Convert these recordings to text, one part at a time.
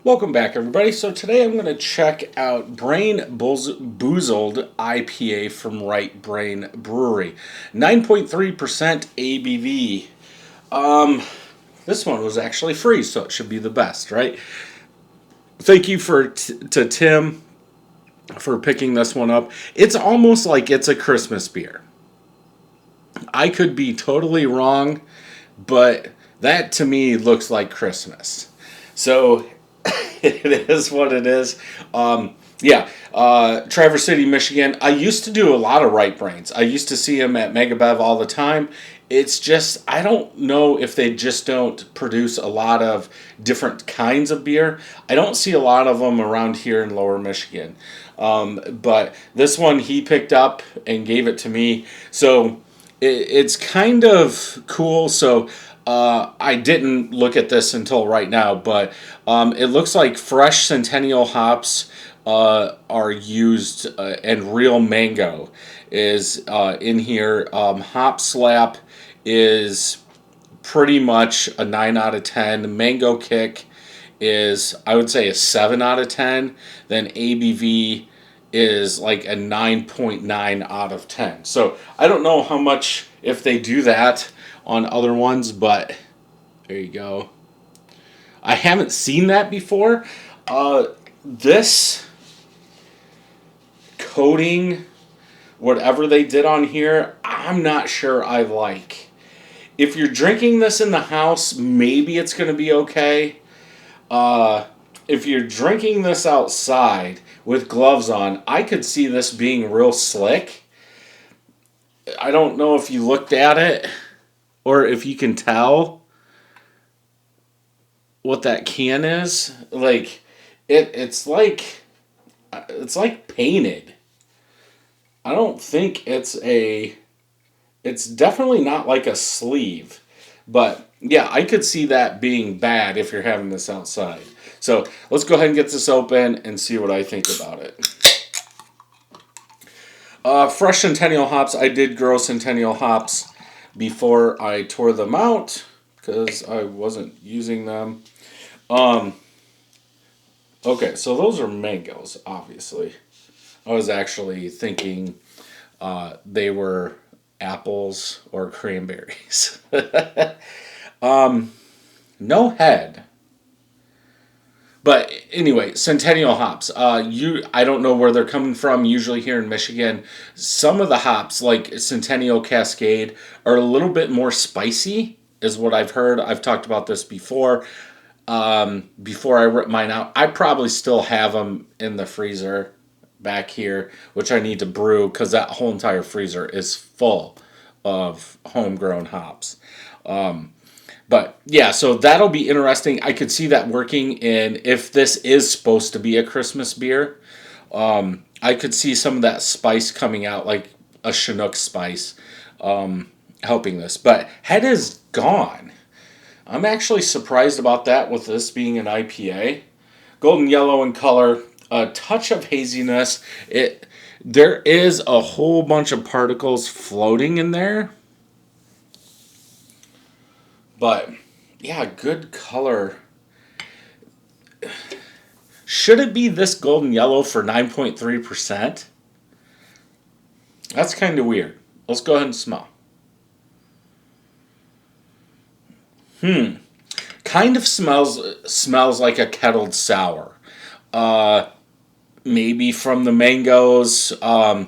Welcome back, everybody. So today I'm going to check out Boozled IPA from Brain Brewery. 9.3% ABV. This one was actually free, so it should be the best, right? Thank you to Tim for picking this one up. It's almost like it's a Christmas beer. I could be totally wrong, but that to me looks like Christmas. So it is what it is. Traverse City, Michigan. I used to do a lot of Right Brains. I used to see them at Megabev all the time. It's just, I don't know if they just don't produce a lot of different kinds of beer. I don't see a lot of them around here in Lower Michigan. But this one he picked up and gave it to me. So it's kind of cool. So I didn't look at this until right now, but it looks like fresh Centennial hops are used, and real mango is in here. Hop Slap is pretty much a 9 out of 10. Mango Kick is, I would say, a 7 out of 10. Then ABV is like a 9.9 out of 10. So I don't know how much, if they do that on other ones, but there you go. I haven't seen that before. This coating, whatever they did on here, I'm not sure I like. If you're drinking this in the house, maybe it's going to be okay. If you're drinking this outside with gloves on, I could see this being real slick. I don't know if you looked at it or if you can tell what that can is. Like it's like painted. I don't think it's definitely not like a sleeve. But yeah, I could see that being bad if you're having this outside. So let's go ahead and get this open and see what I think about it. Fresh Centennial hops. I did grow Centennial hops before I tore them out because I wasn't using them. Okay, so those are mangoes, obviously. I was actually thinking they were apples or cranberries. No head. But anyway, Centennial hops. I don't know where they're coming from. Usually here in Michigan, some of the hops, like Centennial Cascade, are a little bit more spicy, is what I've heard. I've talked about this before. Before I rip mine out, I probably still have them in the freezer back here, which I need to brew because that whole entire freezer is full of homegrown hops. But yeah, so that'll be interesting. I could see that working in, if this is supposed to be a Christmas beer, I could see some of that spice coming out, like a Chinook spice, helping this. But head is gone. I'm actually surprised about that with this being an IPA. Golden yellow in color, a touch of haziness. There is a whole bunch of particles floating in there. But yeah, good color. Should it be this golden yellow for 9.3%? That's kind of weird. Let's go ahead and smell. Kind of smells like a kettled sour. Maybe from the mangoes. A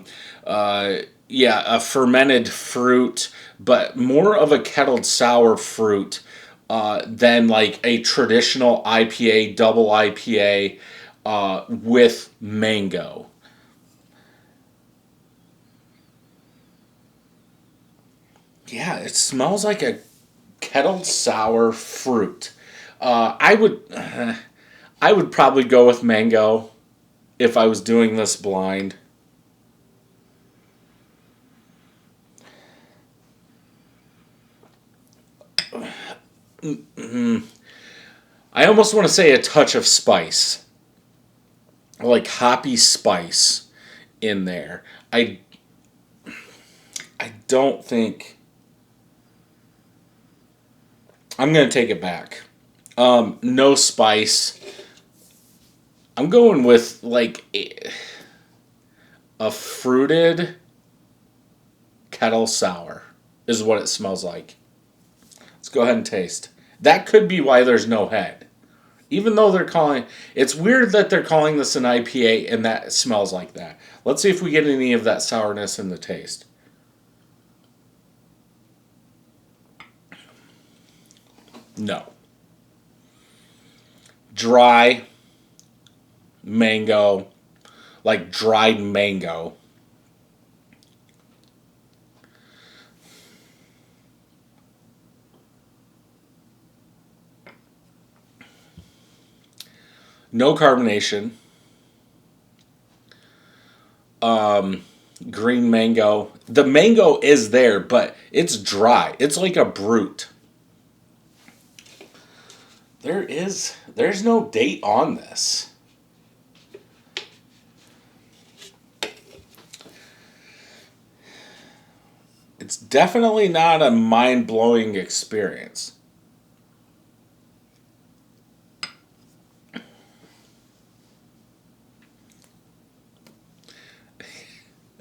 fermented fruit, but more of a kettled sour fruit than like a traditional IPA, double IPA with mango. Yeah, it smells like a kettled sour fruit. I would I would probably go with mango if I was doing this blind. I almost want to say a touch of spice, like hoppy spice in there. I don't think I'm gonna take it back. No spice. I'm going with like a fruited kettle sour is what it smells like. Let's go ahead and taste. That could be why there's no head. Even though they're calling, it's weird that they're calling this an IPA and that smells like that. Let's see if we get any of that sourness in the taste. No. Dry mango, like dried mango. No carbonation. Green mango. The mango is there, but it's dry. It's like a brute. There's no date on this. It's definitely not a mind-blowing experience.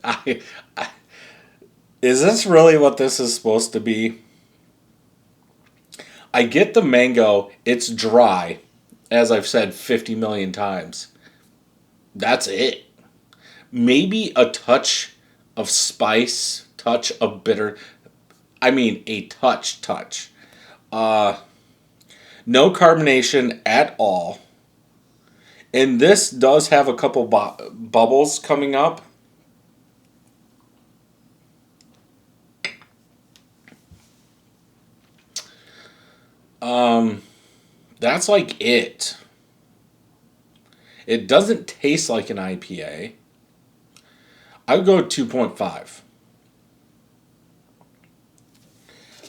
I, I, is this really what this is supposed to be? I get the mango. It's dry, as I've said 50 million times. That's it. Maybe a touch of spice, touch of bitter. I mean, a touch. Uh, no carbonation at all. And this does have a couple bubbles coming up. That's like it. It doesn't taste like an IPA. I would go 2.5.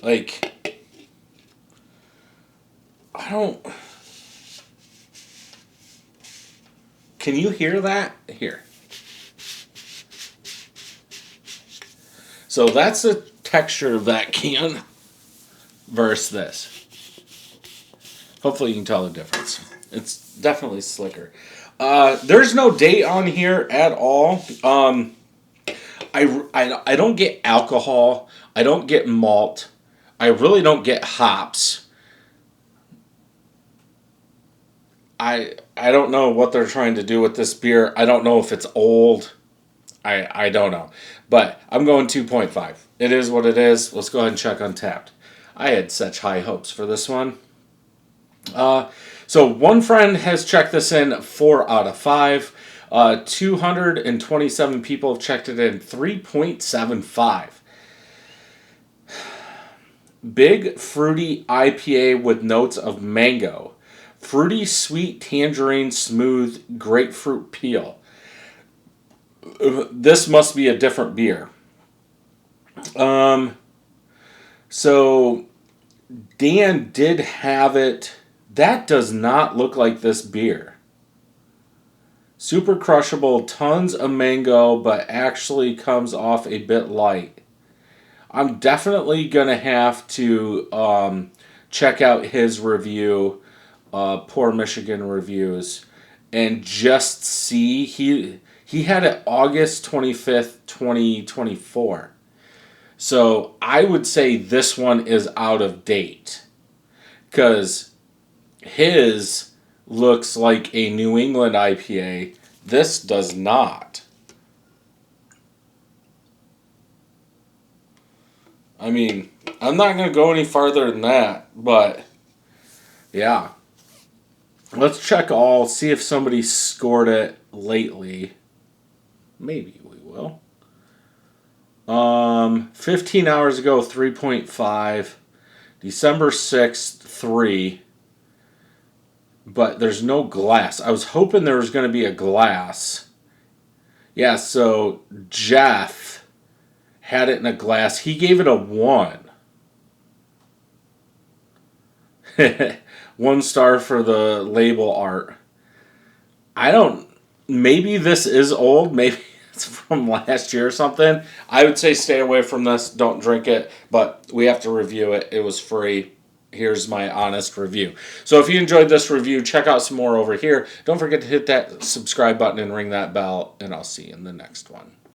Like, I don't. Can you hear that? Here. So that's the texture of that can versus this. Hopefully you can tell the difference. It's definitely slicker. There's no date on here at all. I don't get alcohol. I don't get malt. I really don't get hops. I don't know what they're trying to do with this beer. I don't know if it's old. I don't know. But I'm going 2.5. It is what it is. Let's go ahead and check Untapped. I had such high hopes for this one. So one friend has checked this in 4 out of 5. 227 people have checked it in 3.75. Big fruity IPA with notes of mango. Fruity, sweet, tangerine, smooth, grapefruit peel. This must be a different beer. So Dan did have it. That does not look like this beer. Super crushable, tons of mango, but actually comes off a bit light. I'm definitely going to have to check out his review, Poor Michigan Reviews, and just see. He had it August 25th, 2024. So I would say this one is out of date. Because his looks like a New England IPA. This does not. I mean, I'm not going to go any farther than that, but yeah. Let's check all, see if somebody scored it lately. Maybe we will. 15 hours ago, 3.5. December 6th, 3. But there's no glass. I was hoping there was going to be a glass. Yeah, so Jeff had it in a glass. He gave it a 1. 1 star for the label art. Maybe this is old. Maybe it's from last year or something. I would say stay away from this. Don't drink it. But we have to review it. It was free. here's my honest review. So if you enjoyed this review, check out some more over here. Don't forget to hit that subscribe button and ring that bell, and I'll see you in the next one.